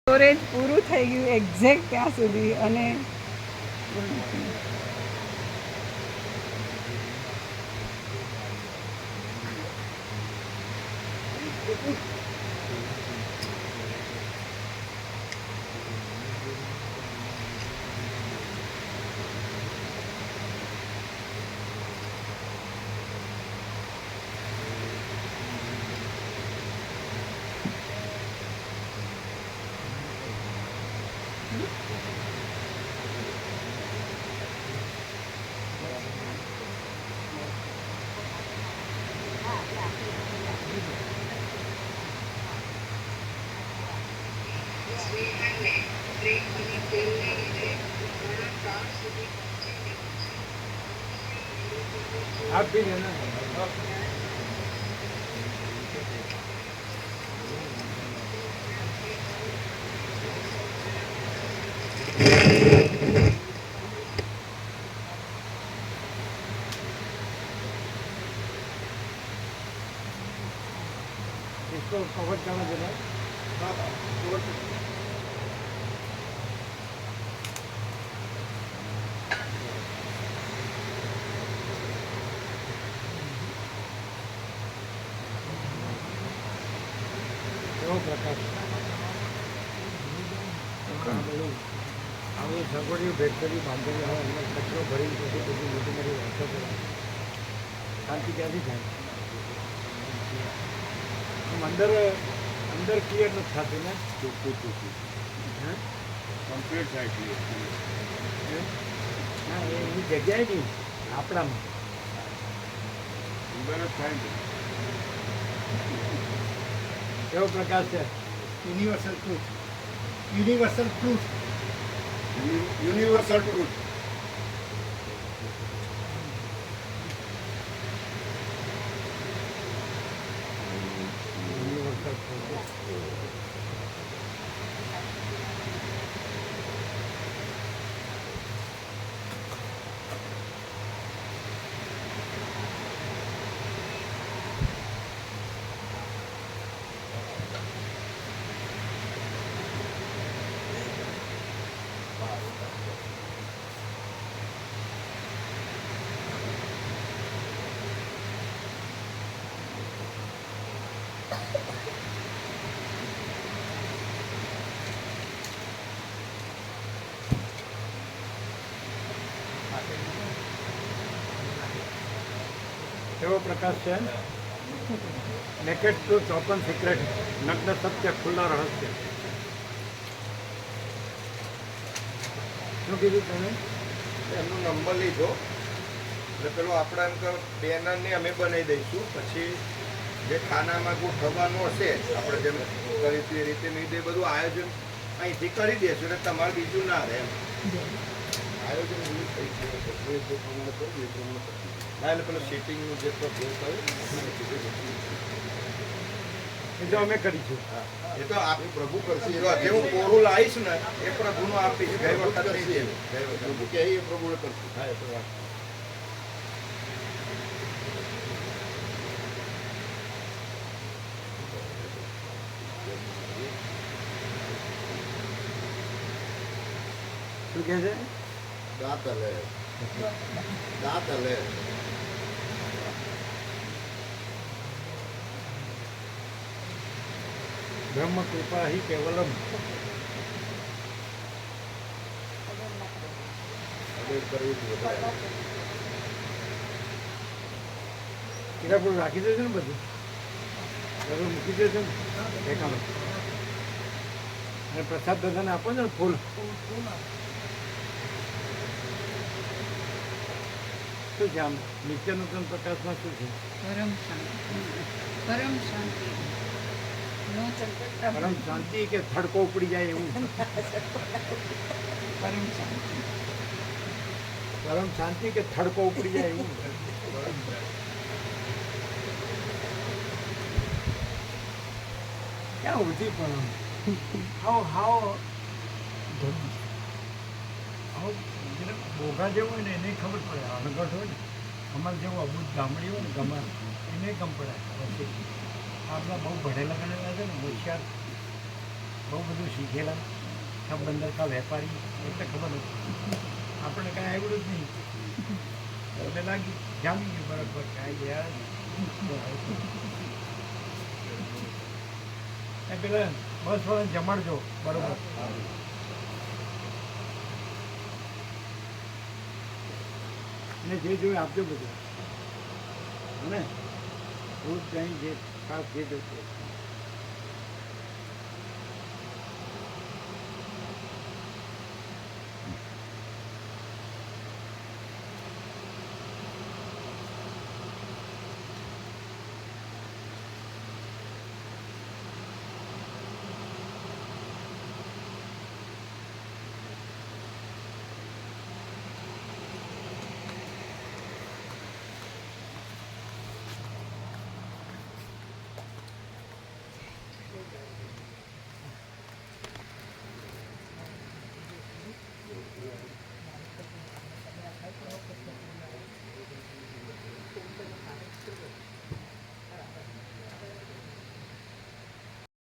storage પૂરું થઈ ગયું એક્ઝેક્ટ ત્યાં સુધી અને आप भी लेना इसको कवर करना देना प्रकाश आगे सगवड़ी भेट करी बांधे कचरो भरी बड़ी बड़ी मोटी मोटी वातो शांति क्या थाय अंदर अंदर क्लियर नहीं था ने कम्प्लीट थाय क्लियर हाँ ये जगह नहीं आपड़ा में अंदर थाय કેવો પ્રકાશ છે universal truth universal truth universal truth કેવો પ્રકાશ છે નેકેડ ટ્રુથ ઓપન સિક્રેટ નગ્ન સત્ય ખુલ્લા રહસ્ય શું કીધું તમે એમનો નંબર લીધો એટલે પેલો આપણા એમ કે બેનરને અમે બનાવી દઈશું પછી જે ખાનામાં ગોઠવવાનું હશે આપણે જેમ કરી તે રીતે મેં બધું આયોજન અહીંથી કરી દઈશું એટલે તમારે બીજું ના રહે એમ આયોજન એવું થઈ ગયું જે પ્રમાણે કરવું એ પ્રમાણે ના એટલે પેલું સીટિંગનું જે પ્રોબ્લેમ એ તો અમે કરીશું હા એ તો આપ પ્રભુ કરશે જે હું કોરું લાવીશ ને એ પ્રભુનું આપીશ ગઈ વખત નહીં પ્રભુ કે એ પ્રભુને કરશું હા એ તો વાત શું કહે છે દાતલે દાતલે બ્રહ્મ કૃપા હિ કેવલમ હીરાપુર રાખી દેશે ને બધું બરાબર મૂકી દેશે ને ઠેકાણું અને પ્રસાદ દાદાને આપો ને ફૂલ શું છે આમ નિત્યનૂતન પ્રકાશમાં શું છે પરમ શાંતિ પરમ શાંતિ પરમ શાંતિ કે થડકો ઉપડી જાય એવું પરમ શાંતિ પરમ શાંતિ કે થડકો ઉપડી જાય એવું ક્યાં ઉધી પણ હાવ બોગા જેવું હોય ને એને ખબર પડે અણગઢ હોય ને અમારે જેવું અબૂત ગામડી હોય ને ગમા એને કમ પડે પછી આપણા બહુ ભણેલા ગણેલા છે ને હોશિયાર બહુ બધું શીખેલા सब बंदर का વેપારી એટલે ખબર નથી આપણે કાંઈ આવડ્યું જ નહીં એટલે લાગી જામી ગયું બરાબર કાંઈ યાર એ પેલા બસ વાળાને જમાડજો બરોબર ને જે જોયું આપજો બધું ને ફૂડ કંઈ જે ખાસ જે જોઈતું